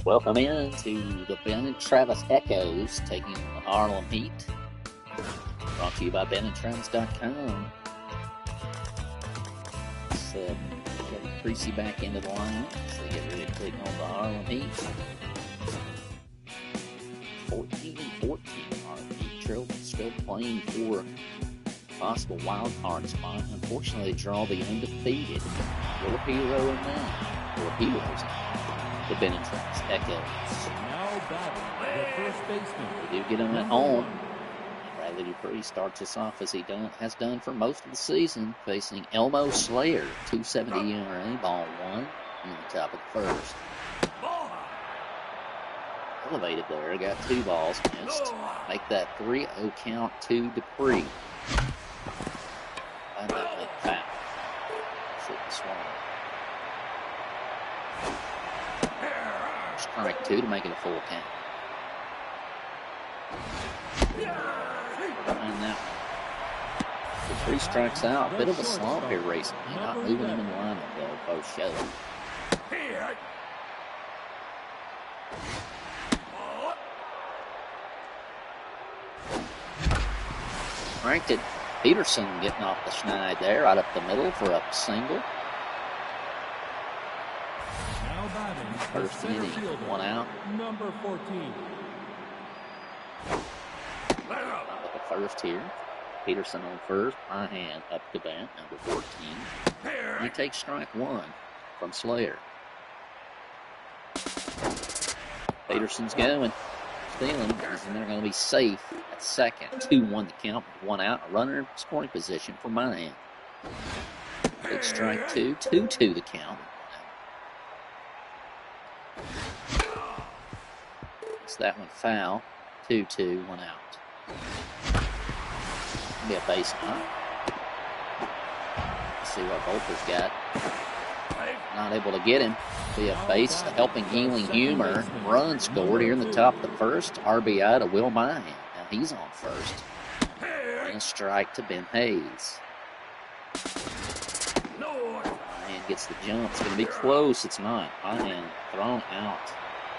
Welcome in to the Ben and Travis Echoes, taking on the Harlem Heat. Brought to you by benandtravis.com. So, getting Creasy back into the lineup as they get ready to take on the Harlem Heat. 14-14, Harlem Heat trail, still playing for possible wild card spot. Unfortunately, they draw the undefeated little hero in that, or heroes in the Ben and Travis Echoes. Now batting the first baseman. We do get him at home. Bradley Dupree starts us off as he has done for most of the season, facing Elmo Slayer, 270 ERA, ball one in the top of the first. Elevated there, got two balls missed. Make that 3-0 count to Dupree. Find that make foul. Shoot the swing. Strike two to make it a full count. Behind that one. Dupree strikes out. Bit of a slump here recently. Not moving him in the lineup though, both show. Ranked it. Peterson getting off the schneid there, right up the middle for a single. First inning, one out. Number 14. At the first here. Peterson on first. My hand up to bat, number 14. He takes strike one from Slayer. Peterson's going. Stealing, and they're going to be safe at second. 2-1 the count, one out. A runner in scoring position for Mahan. Big strike two. 2-2 the count. It's that one foul. 2-2, one out. Be a base hit. Let's see what Bolter's got. Not able to get him. Be a base, a helping Ealing Humor. Run scored here in the top of the first. RBI to Will Mahan. Now he's on first. And a strike to Ben Hayes. Mahan gets the jump. It's going to be close. It's not. Mahan thrown out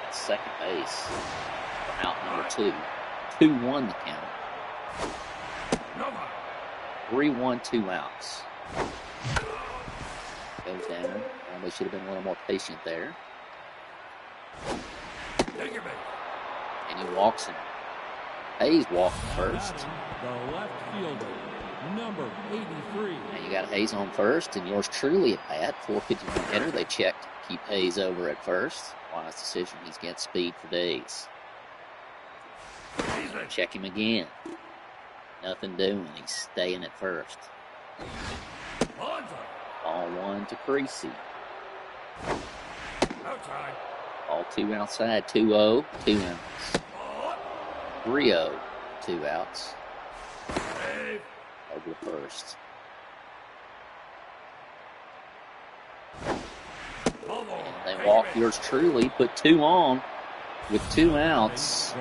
at second base for out number 2. 2-1 the count. 3-1, 2 outs. Goes down. They should have been a little more patient there. And he walks him. Hayes walking first. The left fielder, number 83. And you got Hayes on first, and yours truly at bat. 451 hitter. They checked to keep Hayes over at first. Wise decision. He's got speed for days. Check him again. Nothing doing. He's staying at first. Ball one to Creasy. Ball two outside. 2-0. 2 outs. 3-0. 2 outs. Over the first. And they walk yours truly. Put 2 on with 2 outs.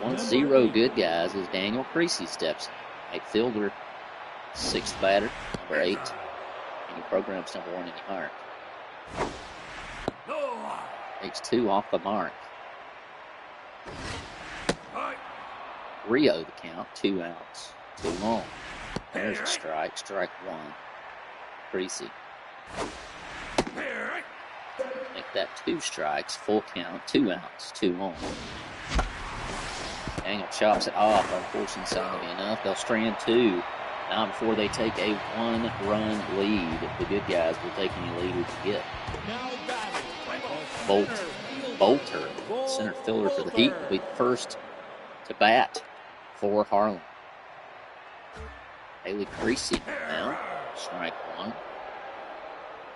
1-0 good guys as Daniel Creasy steps in. 8th fielder, 6th batter, number 8. And your program's number 1 in your heart. Takes 2 off the mark. 3-0 the count, 2 outs, 2 long. There's a strike, strike 1. Creasy. Make that 2 strikes, full count, 2 outs, 2 long. Daniel chops it off. Unfortunately, it's not going to be enough. They'll strand 2. Now before they take a 1-run lead. The good guys will take any lead we can get. Bolter, center fielder for the Heat, will be the first to bat for Harlem. Haley Creasy now, strike 1.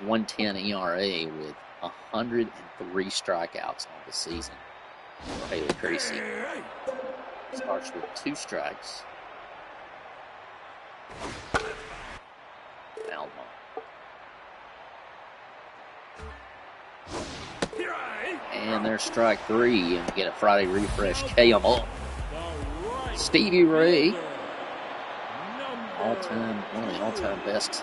110 ERA with 103 strikeouts on the season for Haley Creasy. Starts with 2 strikes. Foul ball. And there's strike 3, and we get a Friday refresh. K.M. up. Stevie Ray, one of the all-time best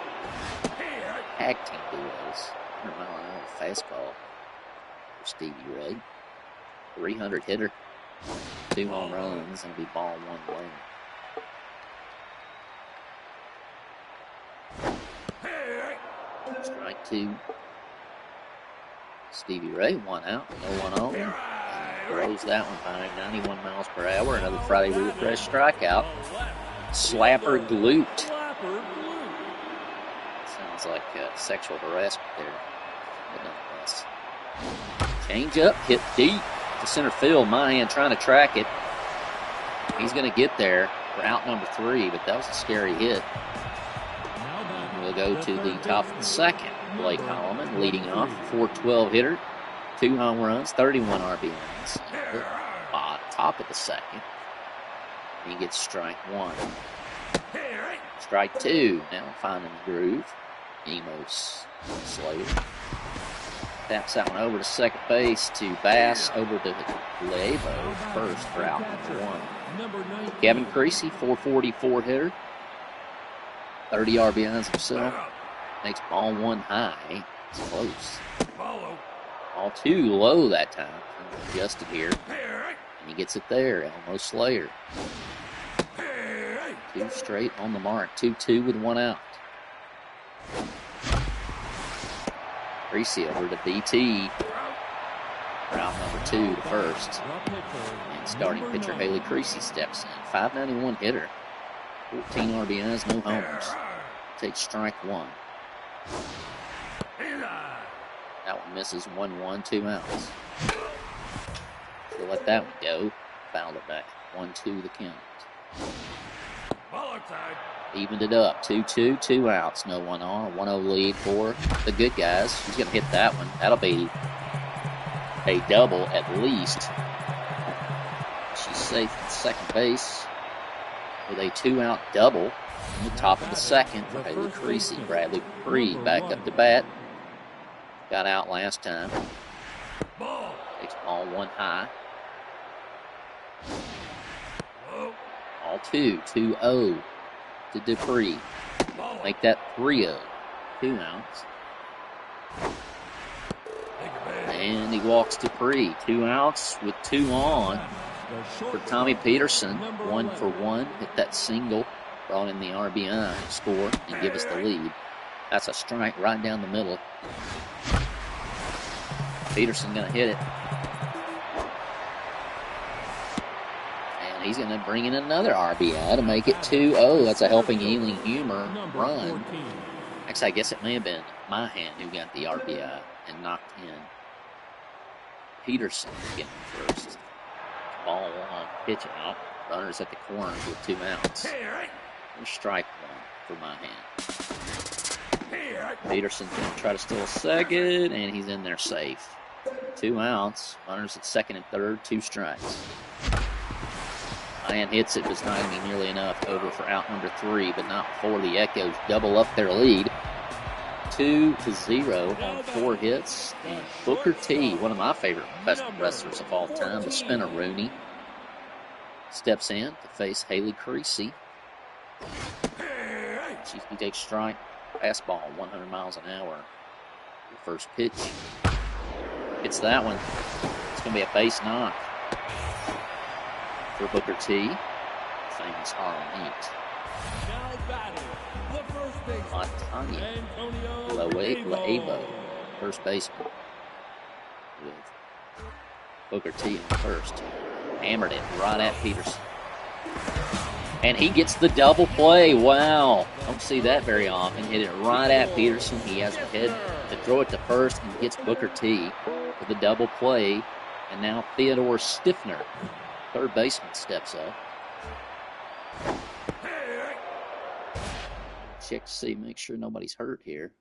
tag team duos. 100-mile-an-hour fastball. for Stevie Ray. 300 hitter, 2 home runs, and it'll be ball 1 lane. Strike 2. Stevie Ray 1 out, no 1 on. And throws that one by 91 miles per hour. Another Friday refresh strikeout. Slapper glute. Sounds like sexual harassment there, but nonetheless. Change up, hit deep to center field. Mahan trying to track it. He's going to get there for out number 3, but that was a scary hit. We'll go to the top of the second. Blake Holloman leading off, 412 hitter, 2 home runs, 31 RBIs. Top of the second. He gets strike 1. Strike 2. Now finding the groove. Emos Slater. Taps that one over to second base to Bass, over to Levo first for out number 1. Kevin Creasy, 444 hitter, 30 RBIs himself. Makes ball 1 high. It's close. Ball 2 low that time. Adjusted here. And he gets it there. Elmo Slater. 2 straight on the mark. 2-2 with 1 out. Creasy over to BT. Route number 2 to first. And starting pitcher Haley Creasy steps in. 591 hitter. 14 RBIs, no homers. Takes strike 1. That one misses 1-1, 2 outs. We'll let that one go. Fouled it back. 1-2 the count. Evened it up. 2-2, 2 outs. No 1 on. 1-0 lead for the good guys. He's going to hit that one. That'll be a double at least. She's safe at second base with a 2-out double in the top of the second for Haley Creasy. Bradley Dupree back up to bat. Got out last time. Takes ball 1 high. Ball 2, 2-0 to Dupree. Make that 3-0. 2 outs. And he walks Dupree. 2 outs with 2 on for Tommy Peterson. 1 for 1. Hit that single. Brought in the RBI score and give us the lead. That's a strike right down the middle. Peterson going to hit it. And he's going to bring in another RBI to make it 2-0. That's a helping Ealing Humor run. Actually, I guess it may have been Mahan who got the RBI and knocked in Peterson getting first. Ball 1, pitch out. Runners at the corners with 2 outs. There's strike 1 for Mahan. Peterson's going to try to steal a second, and he's in there safe. 2 outs. Runners at second and third, 2 strikes. Mahan hits it, but it's not going to be nearly enough. Over for out number 3, but not before the Echoes double up their lead. 2-0 on 4 hits. And Booker T, one of my favorite professional wrestlers of all time, the Spinner Rooney, steps in to face Haley Creasy. He takes strike, fastball, 100 miles an hour. The first pitch. Hits that one. It's going to be a base knock for Booker T. Famous Harlem Heat. Montanya Laebo, first baseman, with Booker T in first. Hammered it right at Peterson. And he gets the double play. Wow. Don't see that very often. Hit it right at Peterson. He has the head to throw it to first and gets Booker T with the double play. And now Theodore Stiffner, third baseman, steps up. Check to see, make sure nobody's hurt here.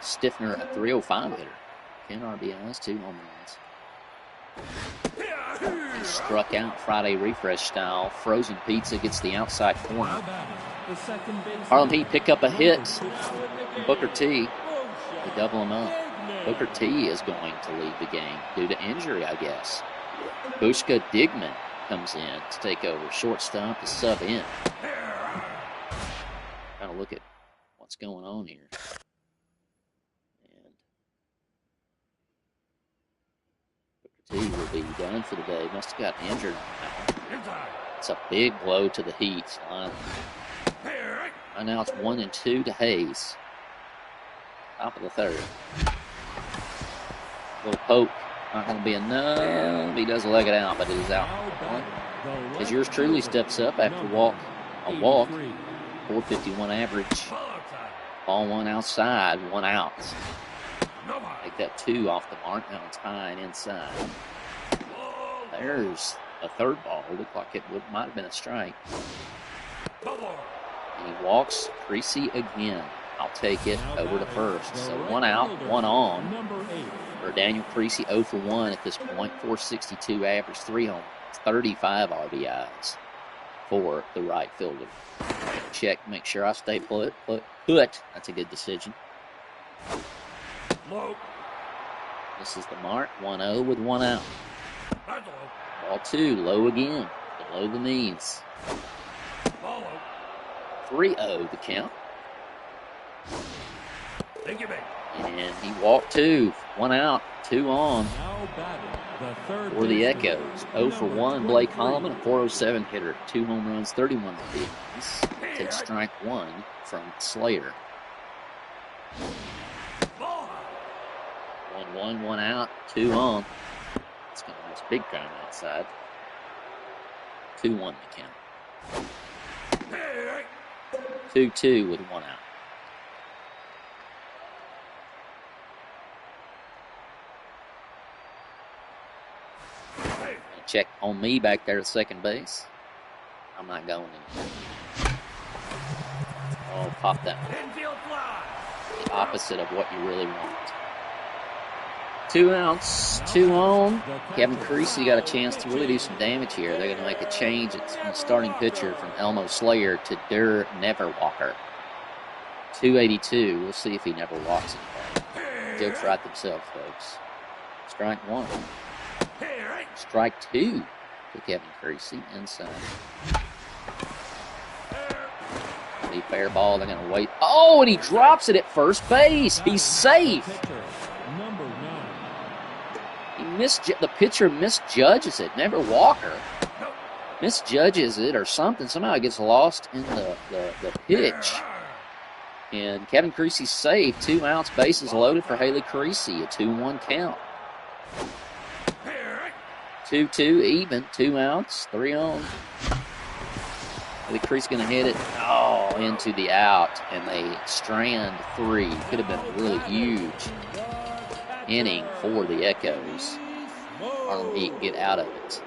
Stiffner, a 305 hitter. 10 RBIs, 2 home runs. He struck out Friday refresh style. Frozen Pizza gets the outside corner. Harlem Heat pick up a hit from Booker T. They double him up. Booker T is going to lead the game due to injury, I guess. Bushka Digman comes in to take over. Shortstop to sub in. Trying to look at what's going on here. And Booker T will be done for the day. Must have got injured. It's a big blow to the Heat's line. And now it's 1-2 to Hayes. Top of the third. Little poke. Not going to be enough. He does leg it out, but it is out. As yours truly steps up after a walk. 451 average. Ball one outside, one out. Take that 2 off the mark. Now it's high and inside. There's a third ball. Looked like it might have been a strike. And he walks Creasy again. I'll take it over to first. So 1 out, 1 on for Daniel Creasy. 0 for 1 at this point. 462 average, 3 homers, 35 RBIs for the right fielder. Check, make sure I stay put. That's a good decision. This is the mark. 1-0 with 1 out. Ball 2, low again, below the knees. 3-0 the count. And he walked 2. 1 out, 2 on for the Echoes. 0 for 1, Blake Holloman, a 407 hitter. 2 home runs, 31 RBIs. Takes strike 1 from Slater. 1-1, 1 out, 2 on. It's going to be a big time outside. 2-1 the count. 2-2 with 1 out. Check on me back there at second base. I'm not going anywhere. Oh, pop that one. The opposite of what you really want. 2 outs, 2 on. Kevin Creasy got a chance to really do some damage here. They're going to make a change at the starting pitcher from Elmo Slayer to Der Neverwalker. 282. We'll see if he never walks anything. Jokes write themselves, folks. Strike 1. Strike 2 to Kevin Creasy inside. Be fair ball. They're going to wait. Oh, and he drops it at first base. He's safe. The pitcher misjudges it. Never Walker misjudges it or something. Somehow it gets lost in the pitch. And Kevin Creasy's safe. 2 outs, bases loaded for Haley Creasy. A 2-1 count. 2-2 even. 2 outs, 3 on. Haley Creasy's going to hit it into the out. And they strand 3. Could have been a really huge inning for the Echoes. Harlem Heat get out of it.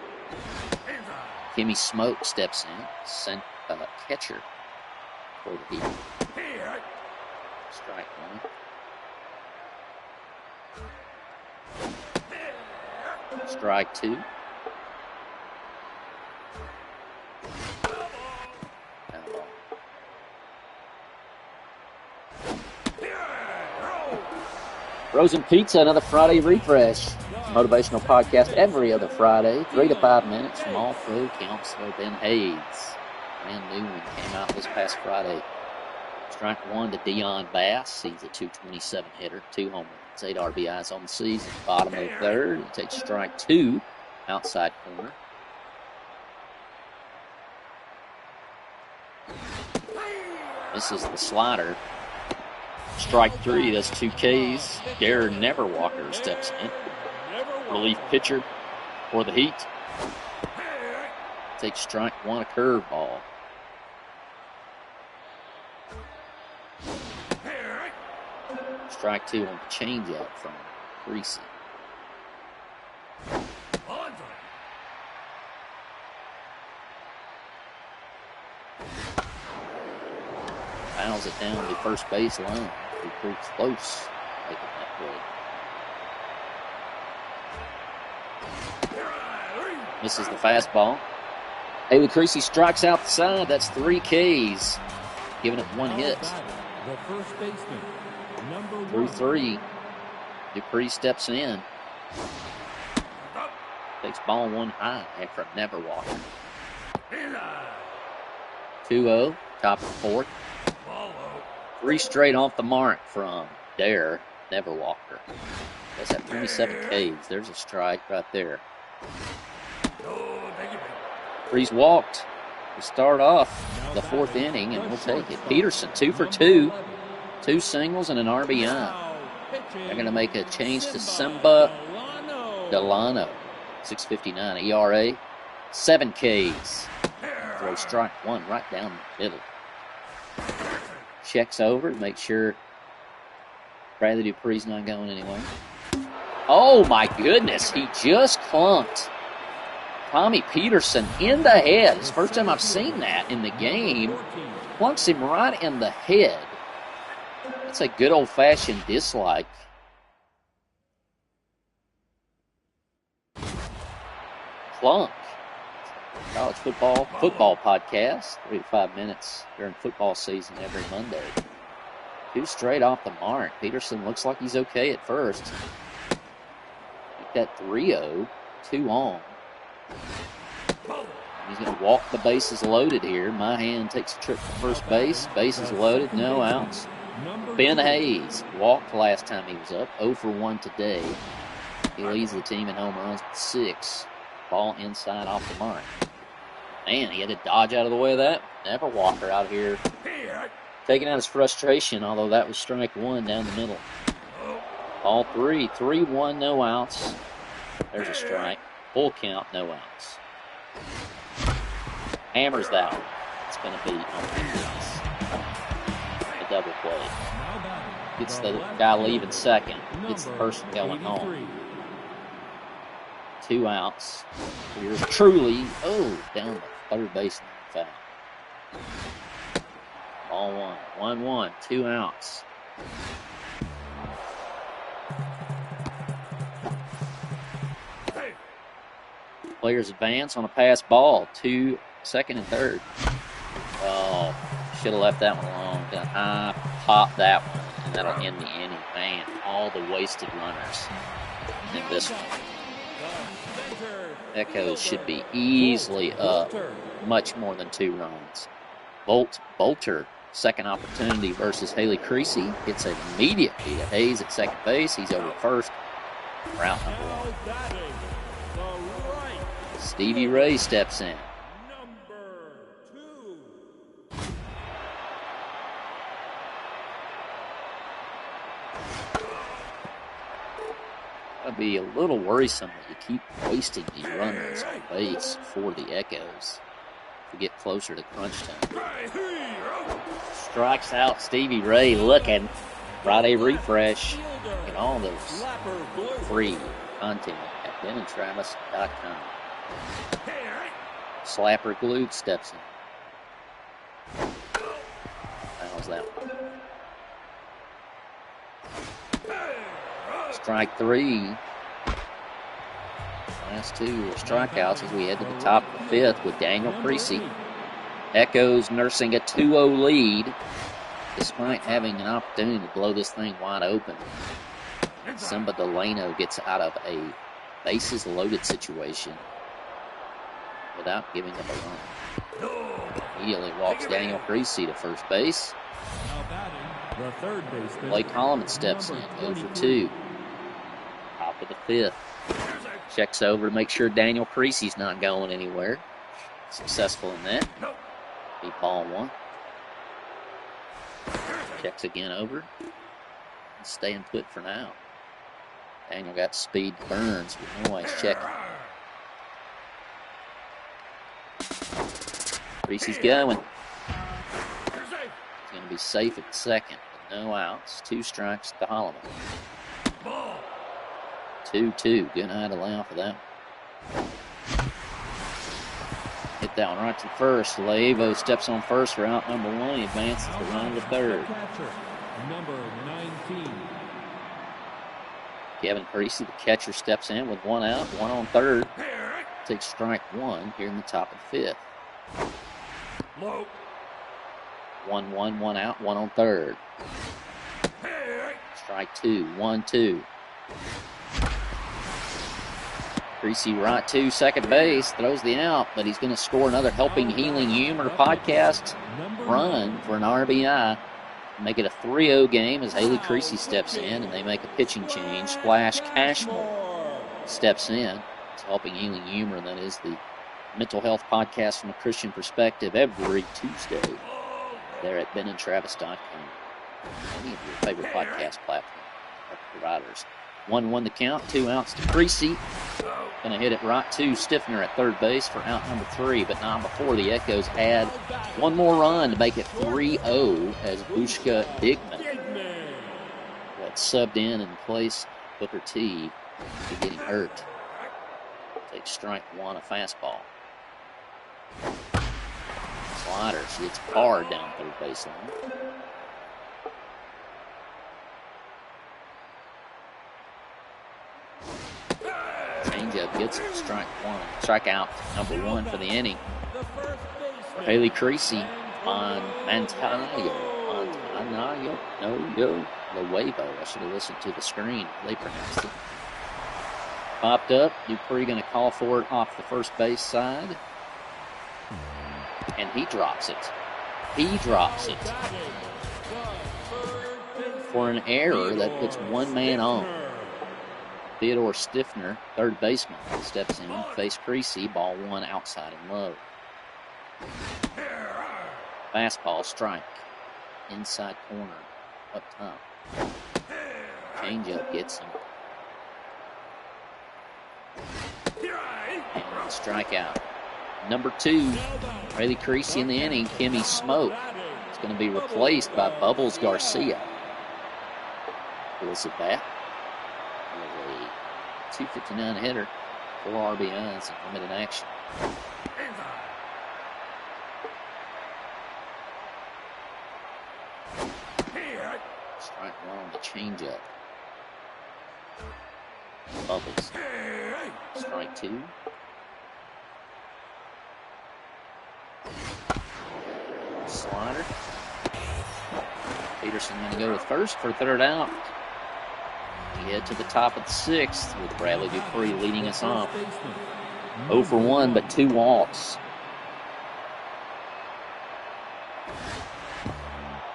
Kimmy Smoke steps in, catcher for the Heat. Strike 1. Strike 2. Frozen Pizza, another Friday refresh. Motivational podcast every other Friday, 3 to 5 minutes from All-Pro counselor Ben Hayes. Brand new one came out this past Friday. Strike 1 to Dion Bass. He's a 227 hitter, 2 home runs, 8 RBIs on the season. Bottom of the third, he takes strike 2, outside corner. This is the slider. Strike 3, that's 2 Ks. Der Neverwalker steps in. Relief pitcher for the Heat. Takes strike 1, a curveball. Strike 2 on the changeup from Creasy. Fouls it down the first base line. Pretty close making that play. Misses the fastball. Haley Creasy strikes out the side. That's 3 Ks. Giving up 1 hit. The first baseman, number 1. Through 3. Dupree steps in. Takes ball 1 high from Neverwalker. 2-0. Top of the 4th. 3 straight off the mark from Dare Neverwalker. That's at 27 Ks. There's a strike right there. 3's walked to start off the 4th inning, and we'll take it. Peterson, 2 for 2. 2 singles and an RBI. They're going to make a change to Simba Delano. 6.59 ERA. 7 Ks. Throw strike 1 right down the middle. Checks over to make sure Bradley Dupree's not going anywhere. Oh my goodness, he just clunked Tommy Peterson in the head. It's the first time I've seen that in the game. Clunks him right in the head. That's a good old-fashioned dislike. Clunk. College football podcast, 3 to 5 minutes during football season every Monday. 2 straight off the mark. Peterson looks like he's okay at first. Keep that 3-0, 2 on. He's going to walk the bases loaded here. Mahan takes a trip to first base. Bases loaded, no outs. Ben Hayes walked last time he was up, 0 for 1 today. He leads the team in home runs with 6. Ball inside off the mark. Man, he had to dodge out of the way of that. Neverwalker out here taking out his frustration, although that was strike 1 down the middle. All 3, 3-1, no outs. There's a strike. Full count, no outs. Hammers that one. It's going to be on the double play. Gets the guy leaving second. Gets the person going home. 2 outs. Here's truly, down the third baseline foul. Ball 1, 2 outs. Players advance on a pass ball. 2, second and third. Oh, should have left that one alone. I pop that one, and that'll end the inning. Man, all the wasted runners in this one. Echoes should be easily up much more than 2 runs. Bolter, second opportunity versus Haley Creasy. It's an immediate beat of Hayes at second base. He's over first. Route number 1. Stevie Ray steps in. It'll be a little worrisome that you keep wasting these runners on base for the Echoes to get closer to crunch time. Strikes out Stevie Ray looking. Friday refresh. Get all those free content at benandtravis.com. Slapper Glued steps in. How's that one? Strike 3. Last 2 are strikeouts as we head to the top of the 5th with Daniel Creasy. Echoes nursing a 2-0 lead despite having an opportunity to blow this thing wide open. Simba Delano gets out of a bases loaded situation without giving up a run. Immediately walks Daniel Creasy to first base. Blake Holloman steps in, 0 for 2. Top of the 5th. Checks over to make sure Daniel Creasy's not going anywhere. Successful in that. Be ball 1. Checks again over. Staying put for now. Daniel got speed Burns with noise checking. Creasy's going. He's going to be safe at second. No outs. 2 strikes to Holloman. 2-2. Good eye to allow for that. Hit that one right to first. Leavo steps on first for out number 1. He advances the run to third. Number 19. Kevin Creasy, the catcher, steps in with 1 out, 1 on third. Takes strike 1 here in the top of the 5th. 1-1, 1 out, 1 on third. Strike 2, 1-2. Creasy right to second base, throws the out, but he's going to score another Helping Healing Humor podcast run for an RBI. make it a 3-0 game as Haley Creasy steps in, and they make a pitching change. Splash Cashmore steps in. It's Helping Healing Humor, and that is the mental health podcast from a Christian perspective every Tuesday there at benandtravis.com. Any of your favorite podcast platform providers. 1-1 the count, 2 outs to Creasy. Going to hit it right to Stiffner at third base for out number 3, but not before the Echoes add one more run to make it 3-0 as Bushka Digman got subbed in place Booker T to getting hurt. Takes strike 1, a fastball. Slider, she hits hard down third baseline. Changeup gets it, strike 1. Strikeout number 1 for the inning. For Haley Creasy on Montanayo. Luevo. I should have listened to the screen. They pronounced it. Popped up. Dupree going to call for it off the first base side. And he drops it. For an error that puts one man on. Theodore Stiffner, third baseman, steps in, face Creasy, ball 1 outside and low. Fastball strike, inside corner, up top. Changeup gets him. And strikeout. Number 2, Haley Creasy in the inning, Kimmy Smoke. It's going to be replaced by Bubbles Garcia. Pulls it back. 259 hitter, 4 RBIs, and limited action. Strike 1 on the changeup. Bubbles. Strike 2. Slider. Peterson going to go to first for third out. We head to the top of the 6th with Bradley Dupree leading us off. 0 for 1, but 2 walks.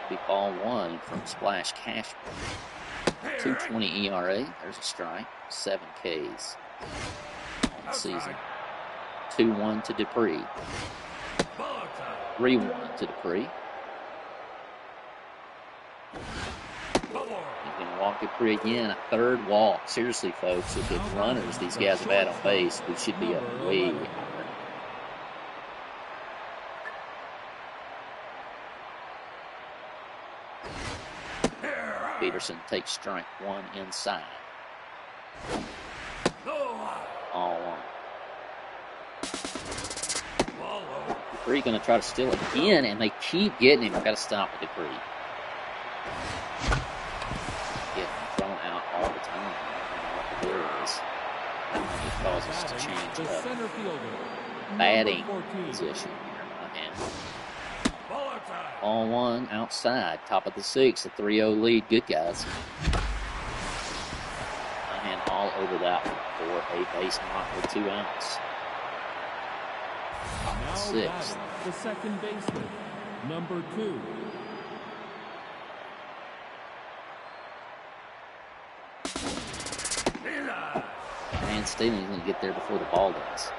Big ball 1 from Splash Cashmore. 2.20 ERA. There's a strike. 7 Ks on the season. 2-1 to Dupree. 3-1 to Dupree. Walk Dupree again, a third walk. Seriously, folks, with the runners these guys have had on base, we should be up way higher. Peterson takes strike 1 inside. All 1. Dupree going to try to steal it again, and they keep getting him. Got to stop with Dupree. Causes to change batting position here in my hand. Ball 1 outside, top of the 6th, a 3-0 lead. Good guys. My hand all over that one for a base knock with 2 outs. Top of the 6th. The second baseman, number 2. And Steeling's going to get there before the ball does.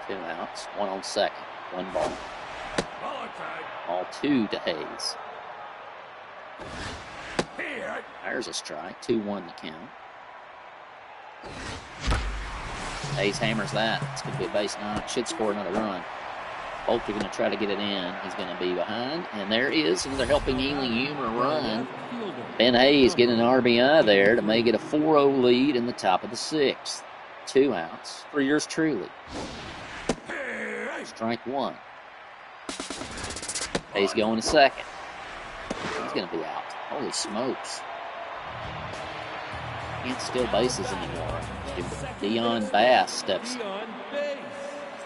2 outs, 1 on second, 1 ball. Ball 2 to Hayes. There's a strike, 2-1 the count. Hayes hammers that. It's going to be a base knock. Should score another run. Both are going to try to get it in. He's going to be behind. And there is another Helping Healing Humor run. Ben Hayes getting an RBI there to make it a 4-0 lead in the top of the 6th. 2 outs for yours truly. Strike 1. Hayes going to second. He's going to be out. Holy smokes. Can't steal bases anymore. Dion Bass steps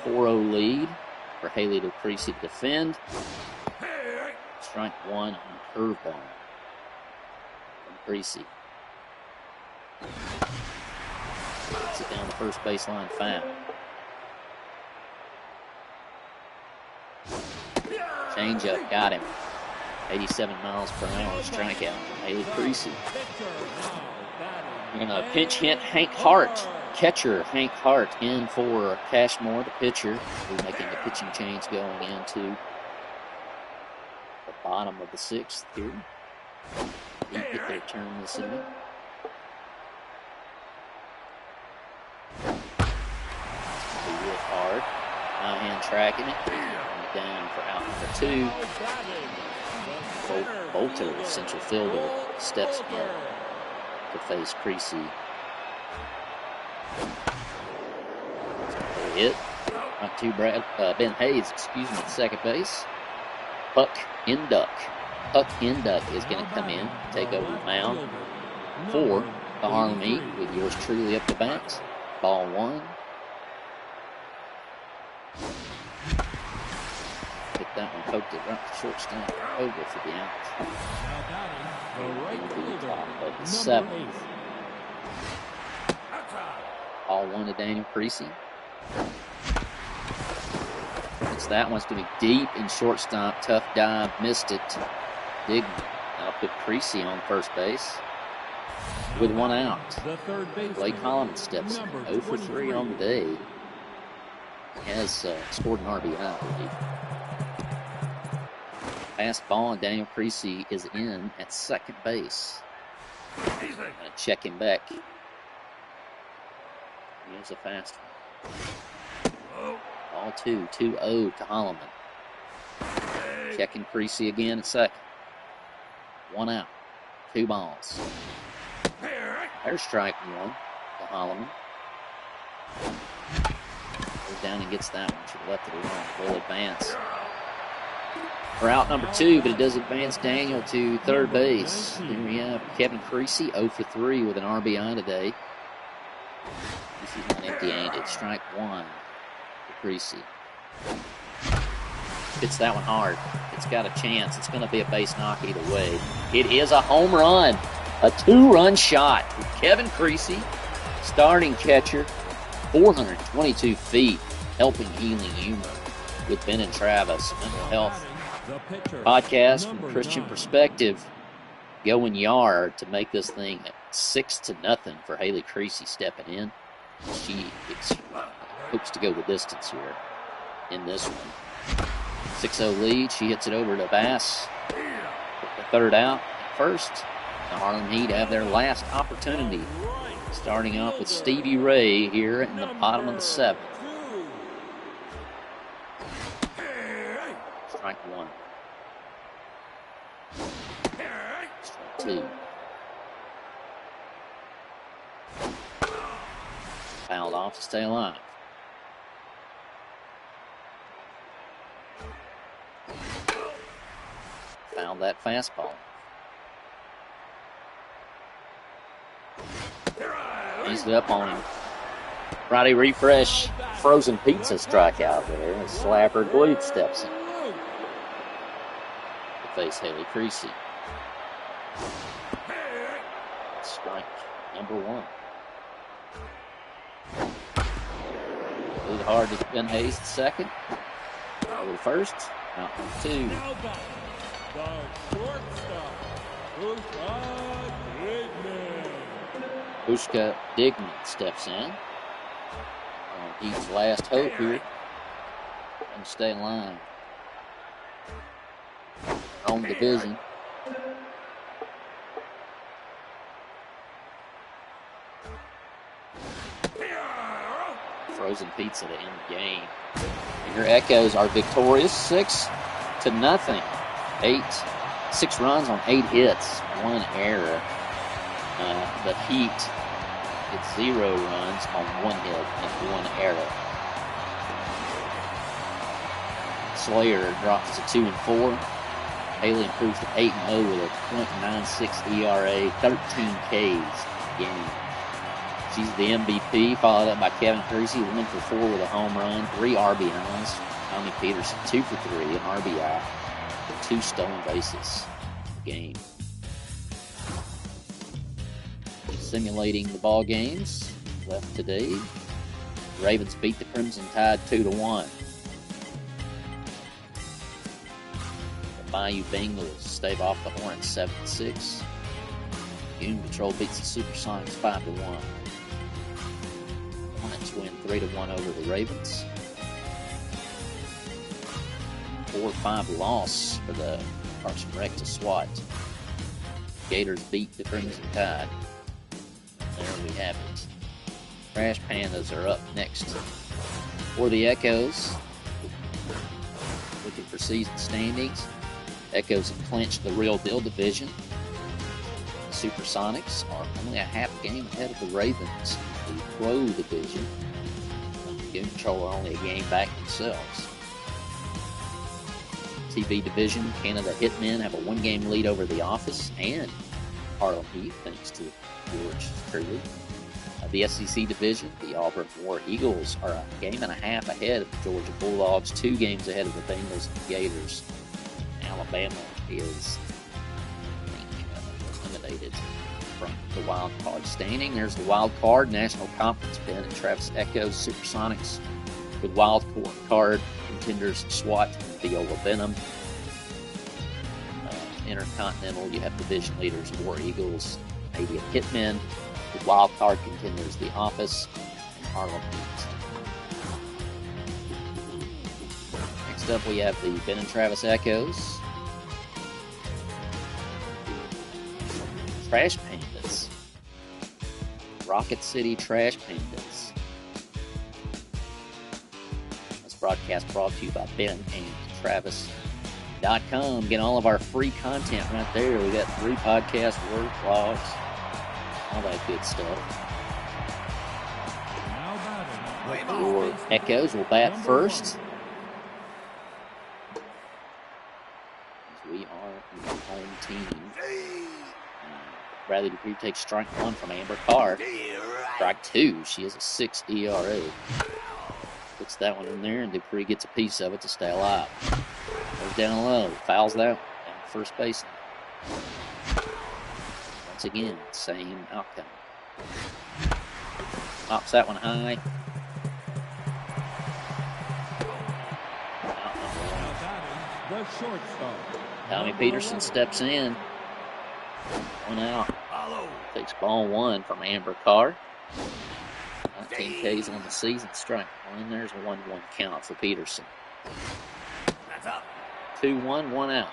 4-0 lead for Haley Creasy to defend. Strike 1 on curveball from Creasy. Puts it down the first baseline foul. Changeup got him. 87 miles per hour strikeout. Haley Creasy. We're going to pinch hit Hank Hart. Catcher Hank Hart in for Cashmore, the pitcher. We're making the pitching change going into the bottom of the 6th here. Didn't get their turn this inning. Real hard. High-hand tracking it. Down for out number 2. Bolter, central fielder, steps in to face Creasy. Hit. Not too bad. Ben Hayes, excuse me, at second base. Puck in duck. Puck in duck is going to come in, take over the mound for the Harlem Heat with yours truly up the bat. Ball 1. Hit that one, poked it right to shortstop. Over for the out. The top of the 7th. Ball 1 to Daniel Creasy. That one's going to be deep in shortstop. Tough dive, missed it. Digman. That'll put Creasy on first base with 1 out. Blake Collins steps in. 0 for 3 on the day. He has scored an RBI. Fastball, and Daniel Creasy is in at second base. Going to check him back. Here's a fast one. Ball 2, 2-0 to Holloman. Checking Creasy again at second. 1 out, 2 balls. There's strike 1 to Holloman. Goes down and gets that one. Should have left it alone. Will advance. For out number 2, but it does advance Daniel to third base. Here we have Kevin Creasy, 0 for 3 with an RBI today. Creasy's not empty-handed. Strike 1. Creasy. Hits that one hard. It's got a chance. It's going to be a base knock either way. It is a home run. A 2-run shot. Kevin Creasy, starting catcher, 422 feet, helping healing humor with Ben and Travis. Mental health podcast from a Christian perspective. Going yard to make this thing 6-0 for Haley Creasy stepping in. She hopes to go the distance here in this one. 6-0 lead. She hits it over to Bass. The third out. First, the Harlem Heat have their last opportunity. Starting off with Stevie Ray here in the bottom of the 7th. Strike 1. Strike 2. Fouled off to stay alive. Fouled that fastball. Eased it up on him. Friday refresh. Frozen pizza strikeout there. As Slapper Glute steps in to face Haley Creasy. Strike number 1. Lead hard to Ben Hayes at second. Over to first. Out number 2. Pushka Digman steps in. He's last hope here. And stay in line. Home division. Frozen pizza to end the game. And your Echoes are victorious 6-0. 6 runs on 8 hits, 1 error. The Heat get 0 runs on 1 hit and 1 error. Slayer drops to 2-4. Haley improves to 8-0 with a .96 ERA, 13 Ks game. She's the MVP, followed up by Kevin Creasy, 1 for 4 with a home run, 3 RBIs. Tommy Peterson, 2 for 3, an RBI, with 2 stolen bases game. Simulating the ball games left today. The Ravens beat the Crimson Tide 2-1. The Bayou Bengals stave off the Hornets 7-6. Goon Patrol beats the Supersonics 5-1. Hornets win 3-1 over the Ravens. 4-5 loss for the Carson Rector SWAT. Gators beat the Crimson Tide. There we have it. Trash Pandas are up next. For the Echoes, looking for season standings. Echoes have clinched the Real Deal division. The Supersonics are only a half game ahead of the Ravens in the Pro division. Goon Patrol are only a game back themselves. TV division, Canada Hitmen have a one-game lead over the Office and Harlem Heat, thanks to George truly. The SEC division, the Auburn War Eagles are a game and a half ahead of the Georgia Bulldogs, 2 games ahead of the Bengals and Gators. Alabama is eliminated from the wild card standing. There's the wild card, National Conference, Ben and Travis Echoes, Supersonics with wild card contenders SWAT and Viola Venom. Intercontinental, you have division leaders War Eagles, Canadian Hitmen, with wild card contenders The Office and Harlem Heat. Next up, we have the Ben and Travis Echoes. Trash Pandas. Rocket City Trash Pandas. This broadcast brought to you by Ben and Travis.com. Get all of our free content right there. We got 3 podcasts, word vlogs, all that good stuff. Your Echoes will bat first. As we are the home team. Bradley Dupree takes strike 1 from Amber Carr. Strike 2. She has a 6 ERA. Puts that one in there, and Dupree gets a piece of it to stay alive. Goes down low. Fouls that down first base. Once again, same outcome. Pops that one high. The shortstop. Tommy Peterson steps in. 1 out. Takes ball 1 from Amber Carr. 19 Ks on the season. Strike 1. There's a 1-1 count for Peterson. 2-1, 1 out.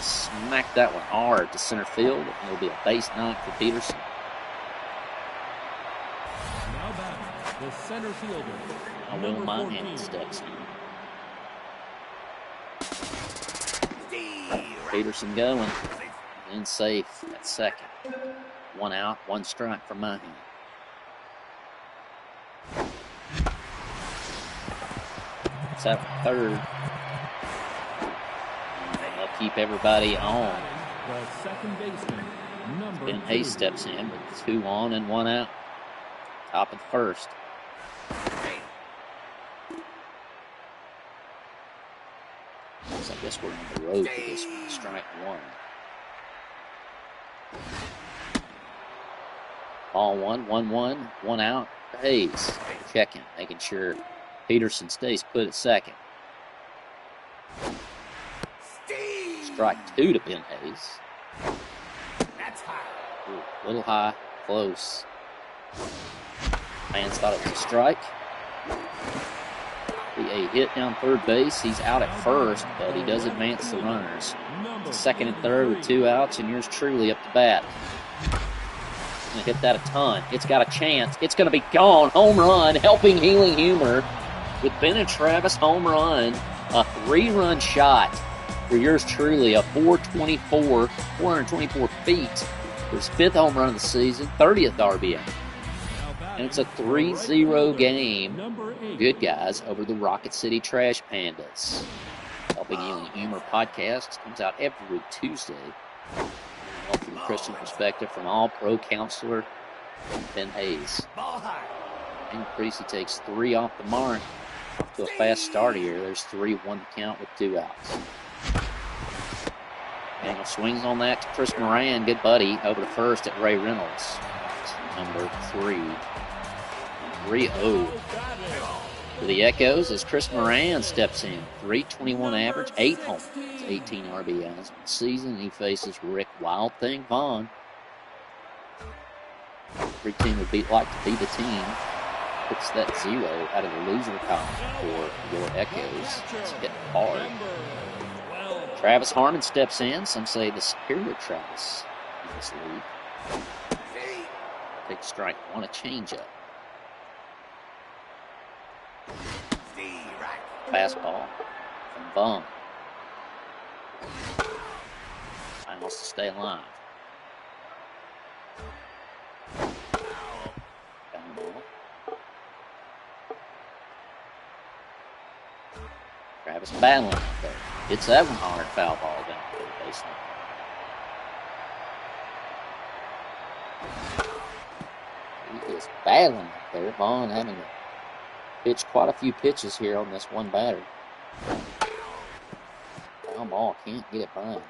Smack that one hard to center field. It'll be a base knock for Peterson. Now back, the center fielder. Now Will Monahan steps in. Peterson going. And safe at second. 1 out, 1 strike for Monahan. At third. They'll keep everybody on. The second baseman, number Ben Hayes steps in with 2 on and 1 out. Top of the first. So I guess we're on the road to this one. Strike 1. Ball 1, 1-1, 1 out. Hayes checking, making sure Peterson stays put at second. Strike 2 to Ben Hayes. That's high. Ooh, little high, close. Fans thought it was a strike. Be a hit down third base. He's out at first, but he does advance the runners. Second and third with 2 outs, and yours truly up to bat. Gonna hit that a ton. It's got a chance. It's gonna be gone. Home run. Helping Healing Humor with Ben and Travis home run. A 3-run shot for yours truly. A 424 feet. His 5th home run of the season. 30th RBI. And it's a 3-0 game. Good guys over the Rocket City Trash Pandas. Helping Healing Humor podcast comes out every Tuesday. From a Christian perspective from All-Pro counselor Ben Hayes. And Creasy takes 3 off the mark. Off to a fast start here. There's 3-1 count with 2 outs. Daniel swings on that to Chris Moran. Good buddy over to first at Ray Reynolds. Number 3. 3-0. For the Echoes, as Chris Moran steps in, 321 average, 8 home runs, 18 RBIs on the season. He faces Rick Wild Thing Vaughn. Every team would like to beat a team. Puts that 0 out of the loser column for your Echoes. It's hit hard. Travis Harmon steps in. Some say the superior Travis in this league. Take strike one, a changeup. Fastball from Vaughn. Finals to stay alive. Down ball. Travis battling out there. Hits that one hard, foul ball down to the baseline. He is battling out there. Vaughn having to pitch quite a few pitches here on this one batter. Foul ball, can't get it by him.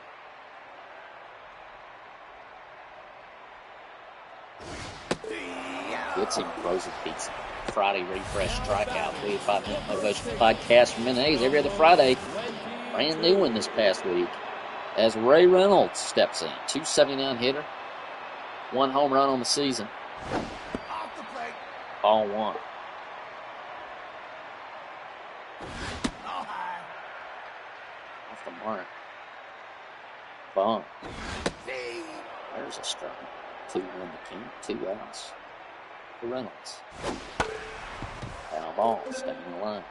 Gets him, frozen pizza. Friday refresh strikeout, 5-minute motivational podcast from Mayonnaise every other Friday. Brand new one this past week. As Ray Reynolds steps in, 279 hitter, 1 home run on the season. Ball 1. Off the mark. Vaughn. There's a strike. 2-1 to count, 2 outs. For Reynolds. Foul ball, staying alive.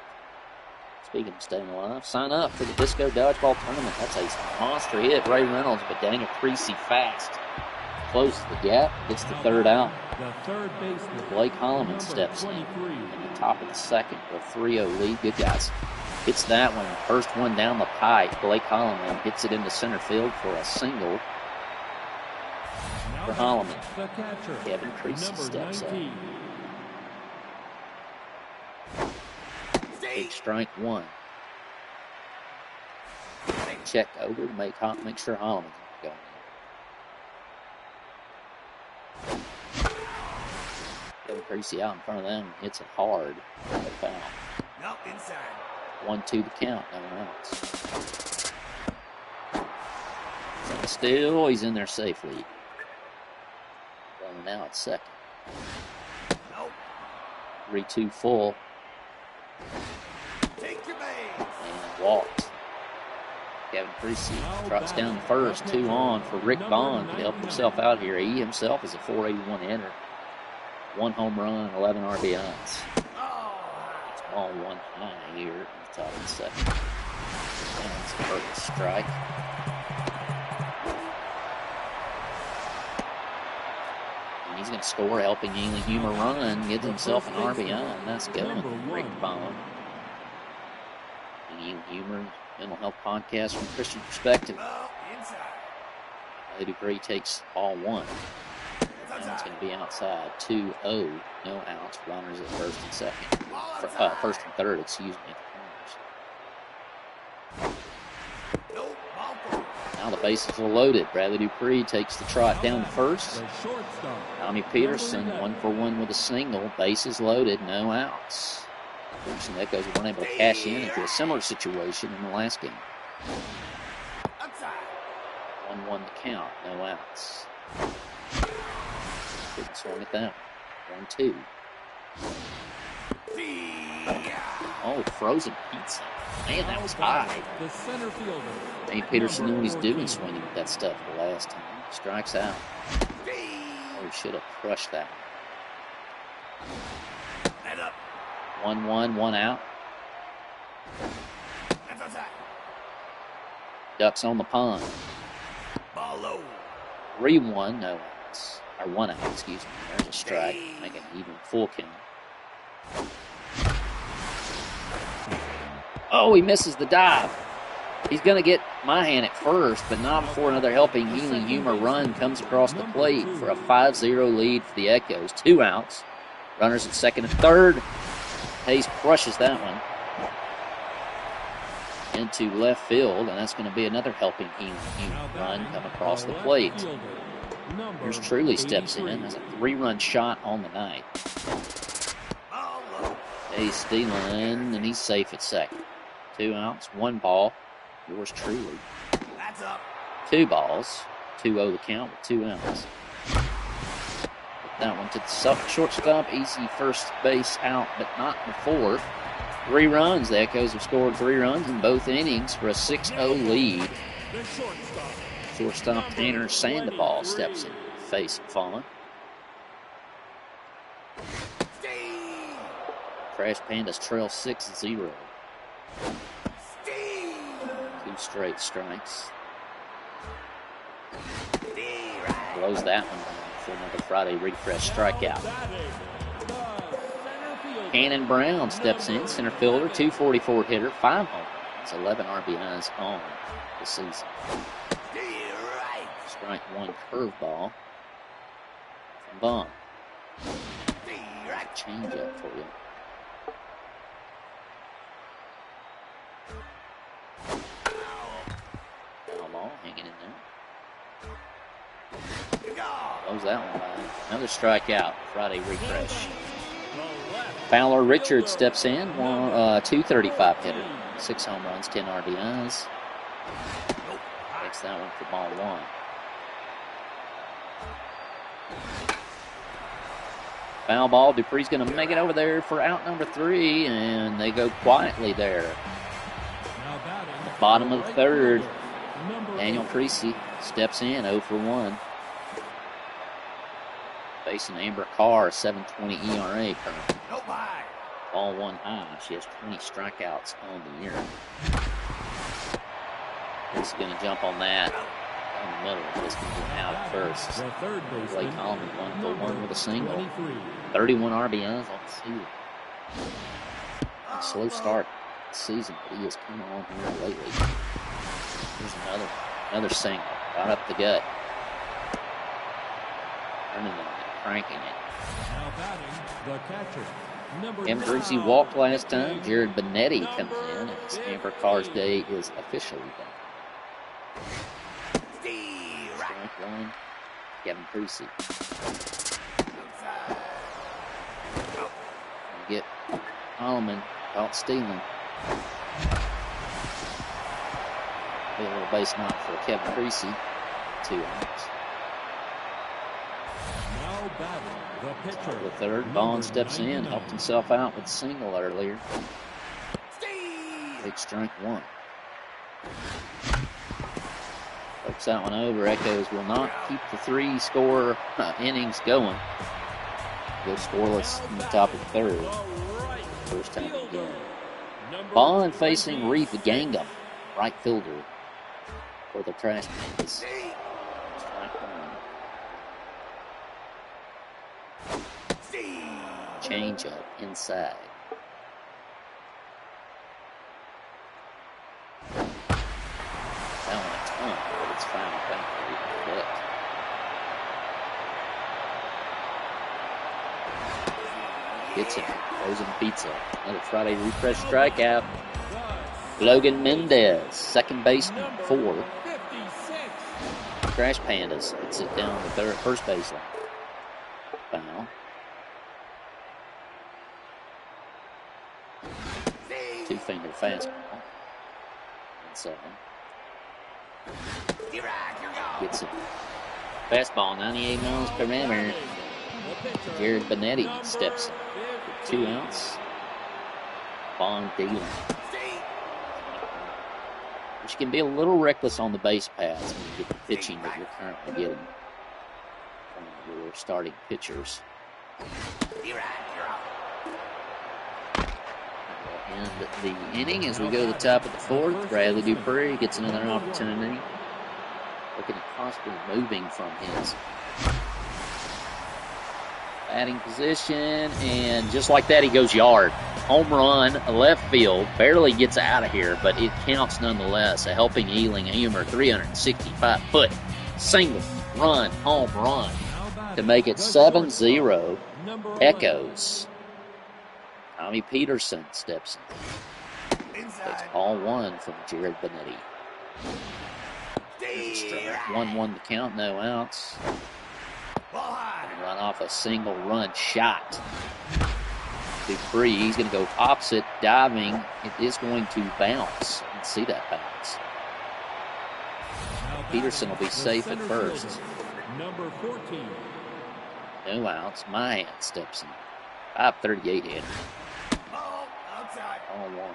Speaking of staying alive, sign up for the Disco Dodgeball Tournament. That's a monster hit. Ray Reynolds, but Daniel Creasy fast. Closes the gap, gets the third out. Blake Holloman steps in the top of the second with a 3-0 lead. Good guys. Hits that one. First one down the pipe. Blake Holloman hits it into center field for a single. For Holloman, Kevin Creasy steps up. Big strike 1. Check over to make sure Holloman's going. Kevin Creasy out in front of them, hits it hard. Foul. No, inside. 1-2 to count, no outs. Still, he's in there safely. Running now at second. Nope. 3-2 full. Take your base. And walked. Kevin Creasy drops down first, 2 on for Rick Vaughn to help himself out here. He himself is a 481 hitter. 1 home run, 11 RBIs. It's ball 1 high here at the top of the second. And it's a perfect strike. And he's going to score, helping Ely Humer run, gets himself an RBI, and that's going. Rick Vaughn. Ely Humer, Mental Health Podcast from a Christian perspective. Dupree takes ball 1. And it's going to be outside. 2-0. No outs. Runners at first and second. First and third, excuse me. Now the bases are loaded. Bradley Dupree takes the trot down to first. Tommy Peterson, 1-for-1 with a single. Bases loaded. No outs. The Echoes weren't able to cash in into a similar situation in the last game. 1-1 to count. No outs. Couldn't swing at that one. 1-2. Oh, frozen pizza. Man, that was high. Nate Peterson knew what he's doing swinging with that stuff the last time. Strikes out. Oh, he should have crushed that. 1-1, 1 out. Ducks on the pond. 3-1, no outs. Or 1 out, excuse me. There's a strike. Make it even full count. Oh, he misses the dive. He's going to get Mahan at first, but not before another helping Ely Humer run comes across the plate for a 5-0 lead for the Echoes. 2 outs. Runners at second and third. Hayes crushes that one into left field, and that's going to be another helping Ely Humer run come across the plate. Here's Truly steps in as a 3-run shot on the night. He's stealing, and he's safe at second. 2 outs, 1 ball. Yours truly. That's up. 2 balls. 2-0 the count with 2 outs. Put that one to the shortstop. Easy first base out, but not before. 3 runs. The Echoes have scored 3 runs in both innings for a 6-0 lead. The shortstop. Shortstop Tanner Sandoval steps in. Face Fawn. Crash Pandas trail 6-0. 2 straight strikes. Blows that one down for another Friday refresh strikeout. Cannon Brown steps in, center fielder, 244 hitter, 5 home runs, 11 RBIs on the season. Strike 1 curveball from Bond. Change up for you. Foul ball hanging in there. Close that one by. Another strikeout. Friday refresh. Fowler Richards steps in. 235 hitter. 6 home runs, 10 RBIs. Takes that one for ball 1. Foul ball. Dupree's going to make it over there for out number 3, and they go quietly there. Bottom of the 3rd. Daniel Creasy steps in, 0 for 1. Facing Amber Carr, 7.20 ERA currently. Ball 1 high. She has 20 strikeouts on the year. He's going to jump on that in the middle. But it's going to get out at first. Blake Holland 1 for 1 with a single. 31 RBIs on the season. A slow start season, but he has come on here lately. Here's another single. Right up the gut. Turning it, cranking it. Now batting, the catcher. Kim Brucey walked last time. Jared Benetti comes in as Amber Carr's day is officially done. Strike 1, Kevin Brucey. Get Holloman caught stealing. A little base knock for Kevin Creasy. 2 outs. Now batting, the pitcher. The 3rd, Bond steps in, helped himself out with a single earlier. Big strike 1. Flips that one over. Echoes will not keep the 3-score innings going. Go scoreless in the top of the 3rd. First time again. Bond facing Reeve Gangham, right fielder for the Trash Pandas. Strike 1. Change up inside. That one a ton, but it's fouled back there. Gets it. Frozen pizza. Another Friday refresh strikeout. Logan Mendez, second baseman, 4. Trash Pandas gets it down the first baseline. Foul. Two-finger fastball. Inside. Gets it. Fastball, 98 miles per hour. Jared Benetti steps in. 2 outs. Bond dealing. But you can be a little reckless on the base paths when you get the pitching that you're currently getting from your starting pitchers. And the inning as we go to the top of the 4th. Bradley Dupree gets another opportunity. Looking at possibly moving from his batting position, and just like that, he goes yard. Home run, left field, barely gets out of here, but it counts nonetheless. A helping Ealing Humor 365-foot single run, home run to make it 7-0. Echoes. Tommy Peterson steps in. Takes ball 1 from Jared Benetti. 1-1 the count, no outs. Run off a single run shot. Dupree. He's going to go opposite, diving. It is going to bounce. You can see that bounce. Peterson will be safe at first. Number 14. No outs. Mahan steps in. 538 hitter. Oh, outside. All one.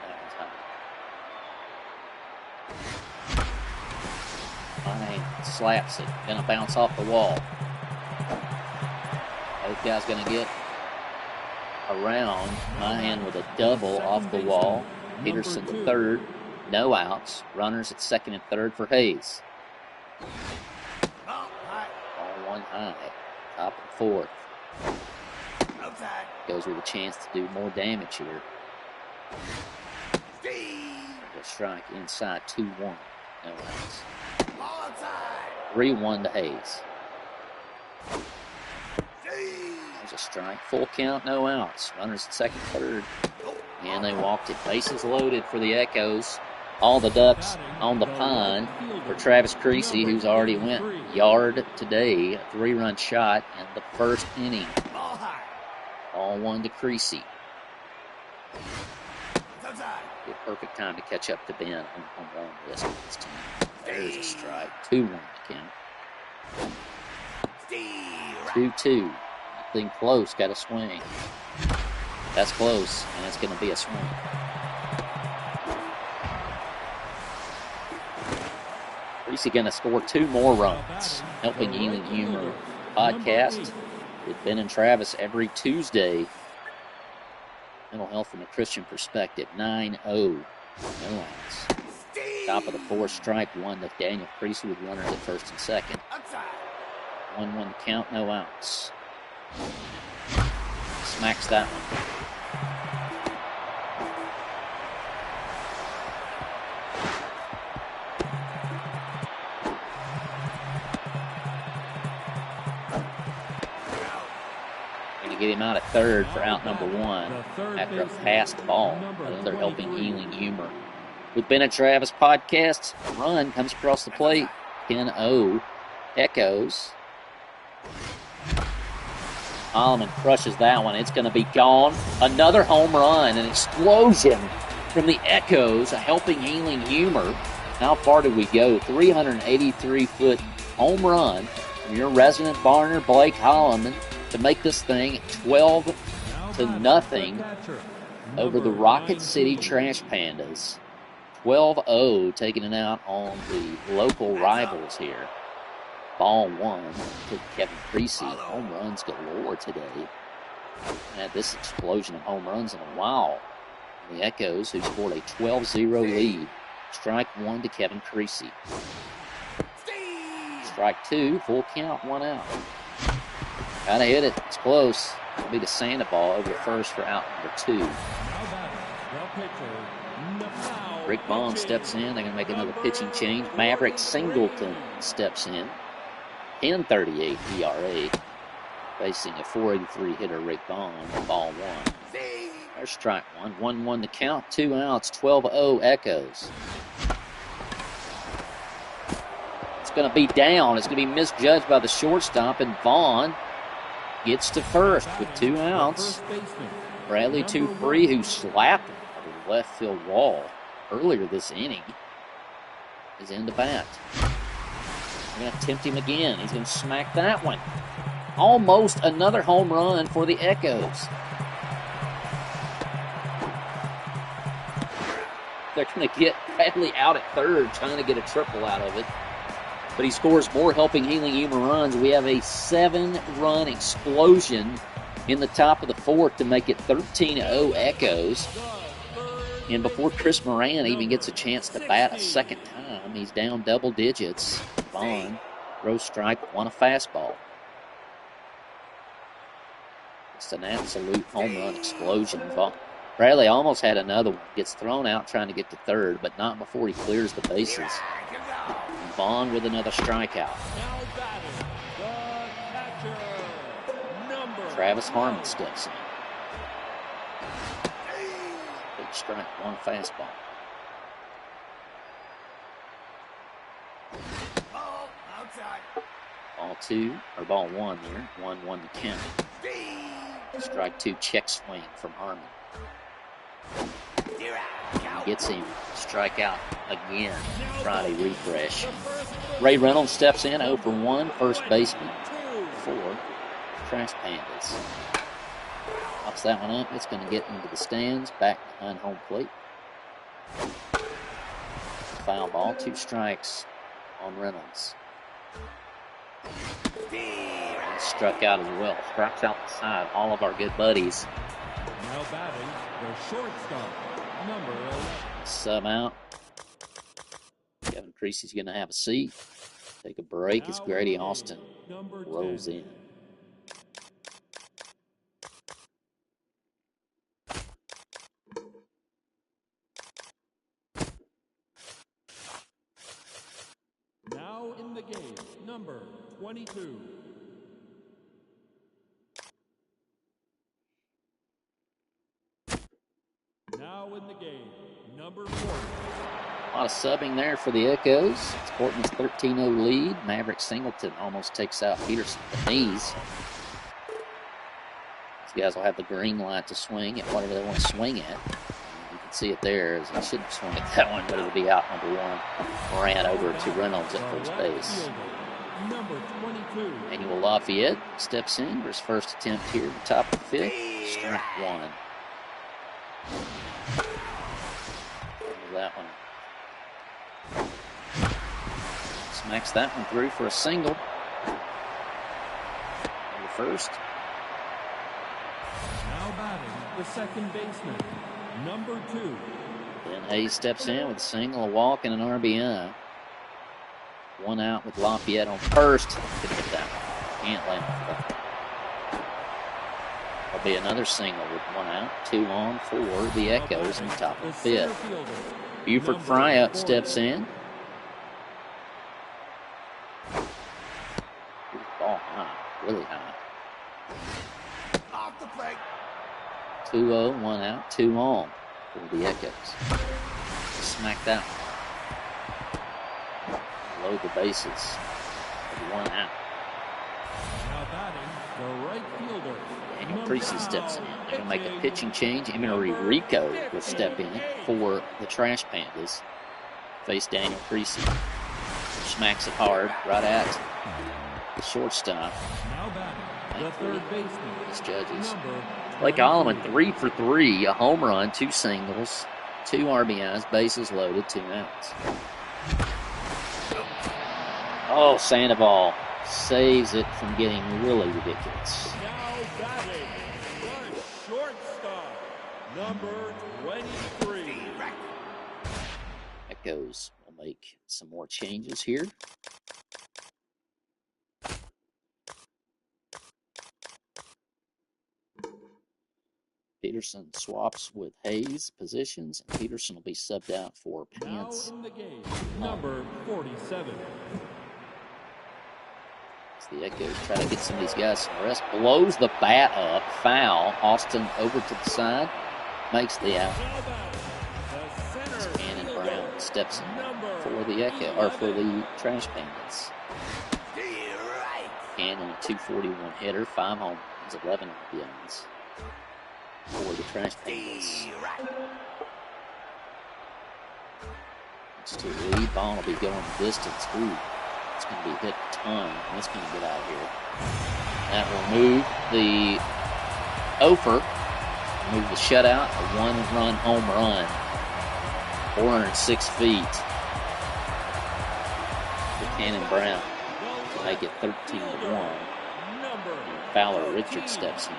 That was high. Mahan slaps it. Gonna bounce off the wall. Both guys gonna get around. Mahan with a double off the wall. Peterson to third. No outs. Runners at second and third for Hayes. Oh, high. All one high. Top of the fourth. Outside. Goes with a chance to do more damage here. Steve. A strike inside 2-1. No outs. Ball outside. 3-1 to Hayes. Steve. There's a strike. Full count, no outs. Runners at second, third. And they walked it. Bases loaded for the Echoes. All the Ducks on the pine for Travis Creasy, who's already went yard today. A 3-run shot in the first inning. Ball high. All one to Creasy. It's outside. Be a perfect time to catch up to Ben on the home run list of this team. There's a strike. 2-1 to count. Steve. 2-2. Nothing close. Got a swing. That's close, and it's going to be a swing. Creasy going to score 2 more runs. Helping Healing Humor podcast with Ben and Travis every Tuesday. Mental health from a Christian perspective. 9-0. No outs. Top of the fourth, strike one to Daniel Creasy with runners at first and second. Outside. 1-1 to count, no outs. Smacks that one. Get him out at third for out number 1 after a passed ball. Another helping Healing Humor. With Ben and Travis podcast, run comes across the plate. 10-0 Echoes. Holloman crushes that one. It's going to be gone. Another home run. An explosion from the Echoes. A helping Healing Humor. How far did we go? 383-foot home run from your resident Barner, Blake Holloman, to make this thing 12-0 over the Rocket City Trash Pandas. 12-0, taking it out on the local rivals here. Ball one to Kevin Creasy. Home runs galore today. Had this explosion of home runs in a while. The Echoes, who scored a 12-0 lead. Strike one to Kevin Creasy. Strike two, full count, 1 out. Gotta hit it. It's close. It'll be the Sandoval over first for out number 2. Rick Bond steps in. They're going to make another pitching change. Maverick Singleton steps in. 10.38 ERA. Facing a 483 hitter, Rick Bond. Ball one. There's strike one. 1-1 to count. 2 outs. 12-0 Echoes. It's going to be down. It's going to be misjudged by the shortstop, and Vaughn gets to first with 2 outs. Bradley Dupree, who slapped him over the left field wall earlier this inning, is in the bat. They're going to tempt him again. He's going to smack that one. Almost another home run for the Echoes. They're going to get Bradley out at third, trying to get a triple out of it. But he scores more helping Healing Humor runs. We have a 7-run explosion in the top of the fourth to make it 13-0 Echoes. And before Chris Moran even gets a chance to bat a second time, he's down double digits. Vaughn throws strike one, a fastball. It's an absolute home run explosion. Bradley almost had another one. Gets thrown out trying to get to third, but not before he clears the bases. Vaughn with another strikeout. Travis Harmon steps in. Big strike, one fastball. Ball outside. Ball one there. 1-1 to count. Strike 2 check swing from Harmon. Gets him. Strikeout again. Friday refresh. Ray Reynolds steps in, 0 for 1, first baseman for Trash Pandas. Pops that one up. It's going to get into the stands, back behind home plate. Foul ball, 2 strikes on Reynolds. And struck out as well. Strikes out the side. All of our good buddies. Now batting, the shortstop, number 11. Sub out. Kevin Creasy's going to have a seat. Take a break as Grady Austin rolls in. Now in the game, number 22. Now in the game, number 40. A lot of subbing there for the Echoes. It's Portland's 13-0 lead. Maverick Singleton almost takes out Peterson at the knees. These guys will have the green light to swing at whatever they want to swing at. You can see it there as he shouldn't swing at that one, but it'll be out number 1. Ran over to Reynolds at first base. Number 22. Manuel Lafayette steps in for his first attempt here at the top of the 5th. Strike 1. That one. Smacks that one through for a single. Number first. Now batting, the second baseman, number 2. Ben Hayes steps in with a single, a walk, and an RBI. 1 out with Lafayette on first. Could hit that one. Can't land that. There'll be another single with 1 out, 2 on for the Echoes in the top of the 5th. Buford Fryup steps in. Ball high, really high. Off the plate. 2-0, 1 out, 2 on for the Echoes. Smack that one. Load the bases with 1 out. Now batting, the right fielder. Daniel Creasy steps in. They're going to make a pitching change. Emery Rico will step in for the Trash Pandas. Face Daniel Creasy. Smacks it hard right at the shortstop. Now batting, the third baseman. His judges. Number Blake Alleman, 3 for 3. A home run, 2 singles, 2 RBIs, bases loaded, 2 outs. Oh, Sandoval saves it from getting really ridiculous. Now batting, the shortstop, number 23. Echoes will make some more changes here. Peterson swaps with Hayes positions, and Peterson will be subbed out for Now Pants. in the game, number 47. As the Echoes try to get some of these guys some rest. Blows the bat up, foul. Austin over to the side, makes the out. Now batting, the center Cannon fielder, Brown steps in number for the Echo, or for the Trash Pandas. Right. Cannon, a 241 hitter, 5 home runs, 11 RBIs for the Trash Pandas. Right. It's to lead. Ball will be going the distance. Ooh, it's going to be hit a ton, and it's going to get out of here. That will move the Ofer, move the shutout, a 1-run home run, 406 feet. The Cannon Brown to make it 13-1. Fowler Richard steps in.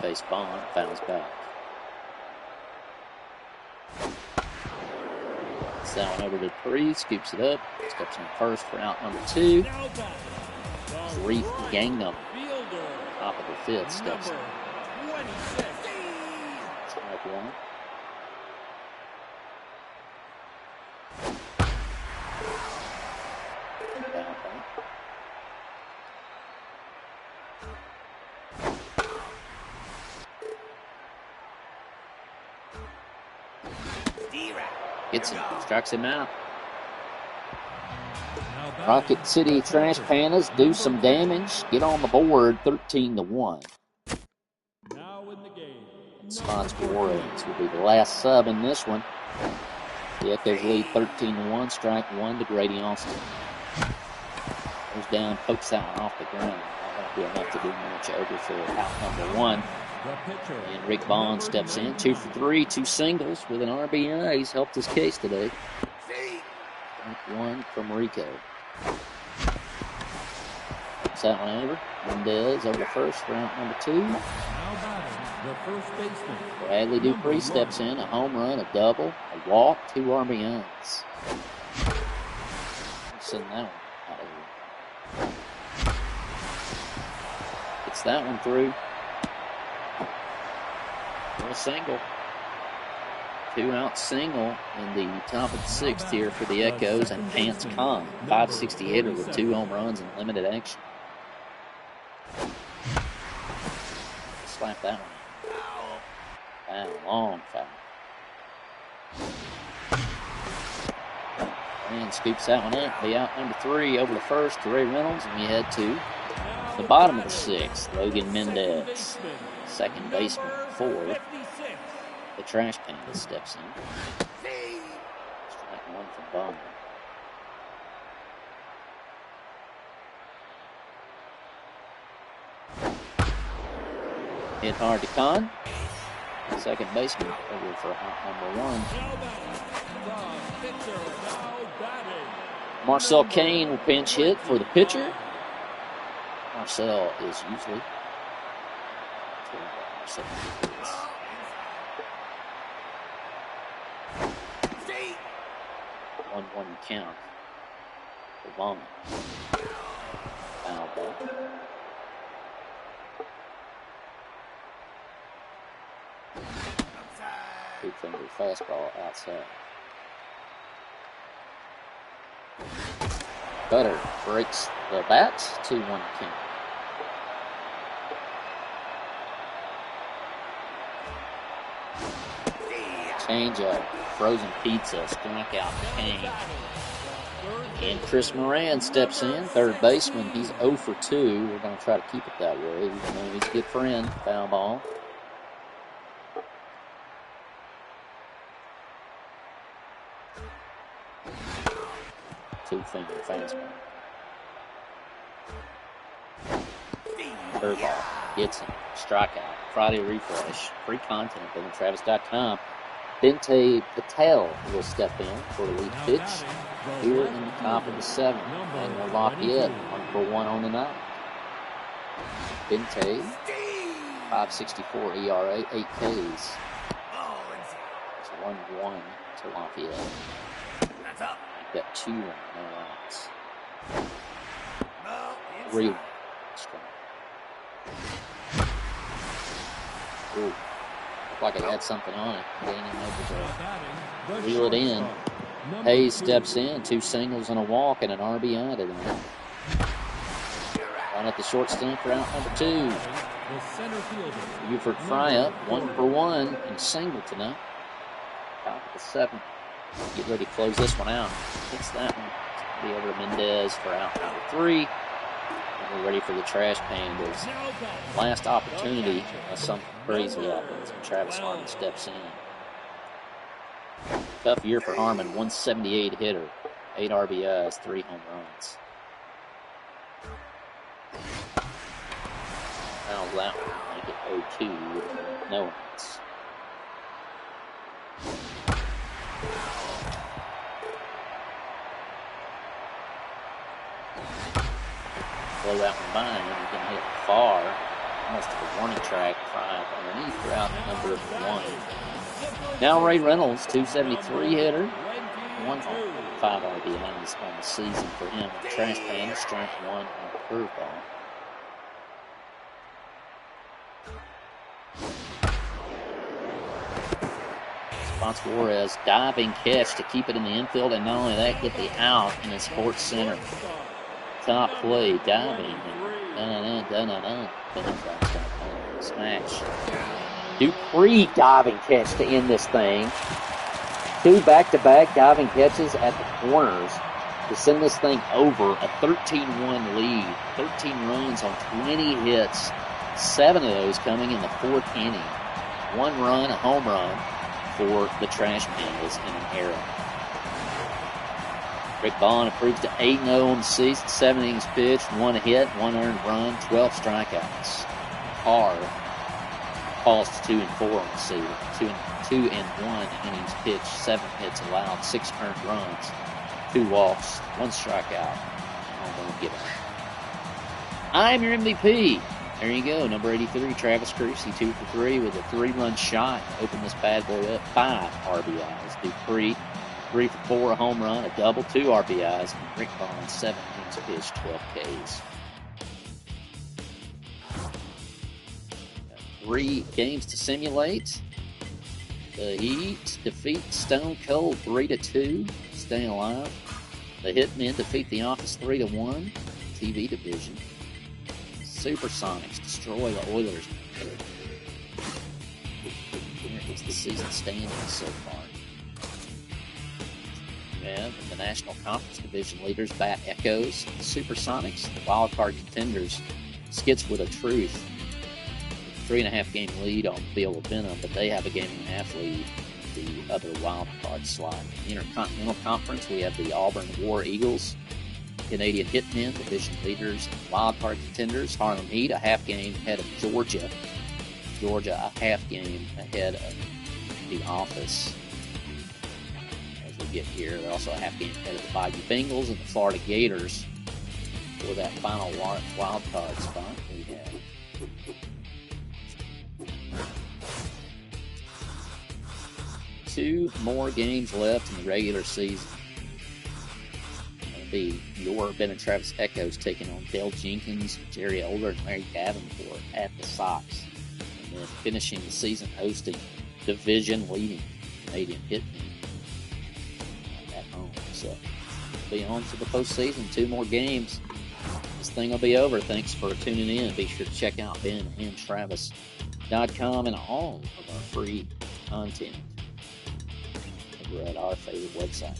Base Bond fouls back. Gets that one over to Dupree, scoops it up, steps in first for out number 2. Reef Gangnam, top of the 5th, steps in. Strike 1. Foul back. D-Rat. Gets him, strikes him out. Now Rocket City Trash Pandas do some damage. Get on the board, 13-1. Now in the game. Spots Warriors will be the last sub in this one. The Echoes lead 13-1. Strike one to Grady Austin. Goes down, pokes that one off the ground. That won't be enough to do much over for out number one. And Rick Bond steps in, 2 for 3, 2 singles with an RBI. He's helped his case today. Strike one from Rico. Puts that one over. Mendez over the first for out number two. The first baseman. Bradley Dupree steps in, a home run, a double, a walk, 2 RBIs. Send that one out of here. Gets that one through. A single. 2-out single in the top of the sixth here for the Echoes, and Pants Khan, 560 hitter with 2 home runs in limited action. Slap that one. Foul, long foul. And scoops that one up. Be out number 3 over the first to Ray Reynolds, and we head to the bottom of the sixth. Logan Mendez, second baseman for the Trash Pandas, steps in. Strike one from Bond. Hit hard to Khan. Second baseman over for out number 1. Marcel Kane will pinch hit for the pitcher. Marcel is usually 1-1 count for Bond. Foul ball. Two-finger fastball outside. Cutter breaks the bat, 2-1 count. Change up, frozen pizza, strikeout Kane. And Chris Moran steps in, third baseman. He's 0 for 2. We're going to try to keep it that way, even though he's a good friend. Foul ball. Two-finger fastball. Curveball. Gets him. Strikeout. Friday refresh. Free content at BillandTravis.com. Bente Patel will step in for a lead pitch here in the top of the 7th. And Lafayette on 1 on the night. Bente, 5.64 ERA, 8 Ks. It's 1-1 to Lafayette. Got 2 no outs. 3-1. Strike. Ooh. Looked like it had something on it. Gaining able to reel it in. Hayes steps in, 2 singles and a walk and an RBI to them. One at the short stump for out number 2. Buford Fry up, 1 for 1 and single tonight. Top of the 7th. Get ready to close this one out. Hits that one. Be over to Mendez for out number 3. And we're ready for the Trash Pandas. Last opportunity unless something crazy happens and Travis Harmon steps in. Tough year for Harmon, 178 hitter, 8 RBIs, 3 home runs. Fouls that one, make it 0-2 with no outs. Blow that one by, and then you can hit far, almost to the warning track, fly up underneath for out number 1. Now Ray Reynolds, 273 hitter, 1 home, 5 RBIs on the season for him. Trash Pandas, strike 1 on a curveball. Spots Juarez, diving catch to keep it in the infield, and not only that, get the out in the sports center. Top play, diving, smash. Dupree diving catch to end this thing. 2 back-to-back diving catches at the corners. to send this thing over a 13-1 lead. 13 runs on 20 hits, 7 of those coming in the 4th inning. 1 run, a home run for the Trash Pandas in an error. Rick Bond improves to 8-0 on the season, 7 innings pitched, 1 hit, 1 earned run, 12 strikeouts. Carr falls to 2-4 on the season, 2 and 1 innings pitched, 7 hits allowed, 6 earned runs, 2 walks, 1 strikeout, and 1 given. I'm your MVP. There you go, number 83, Travis Creasy, 2 for 3 with a 3-run shot. Open this bad boy up, 5 RBIs. Dupree, 3 for 4, a home run, a double, 2 RBIs. And Rick Bond, 7 innings pitched, 12 Ks. 3 games to simulate. The Heat defeat Stone Cold 3-2, staying alive. The Hitmen defeat the Office 3-1, TV division. Supersonics destroy the Oilers. Here's the season standings so far. And the National Conference Division leaders bat Echoes, the Supersonics, the wildcard contenders, Skits with a Truth. 3.5 game lead on Bill Venom, but they have a 1.5 lead the other wildcard slot. In the Intercontinental Conference, we have the Auburn War Eagles, Canadian Hitmen, division leaders, wildcard contenders. Harlem Heat, a half game ahead of Georgia. Georgia, a half game ahead of the Office. As we get here, they're also a half game ahead of the Bayou Bengals and the Florida Gators for that final wild card spot. We have 2 more games left in the regular season. It'll be your Ben and Travis Echoes taking on Dale Jenkins, Jerry Older, and Larry Davenport at the Sox. And then finishing the season hosting division-leading Canadian Hitmen at home. So, be on to the postseason. 2 more games. This thing will be over. Thanks for tuning in. Be sure to check out benandtravis.com and all of our free content over at our favorite website.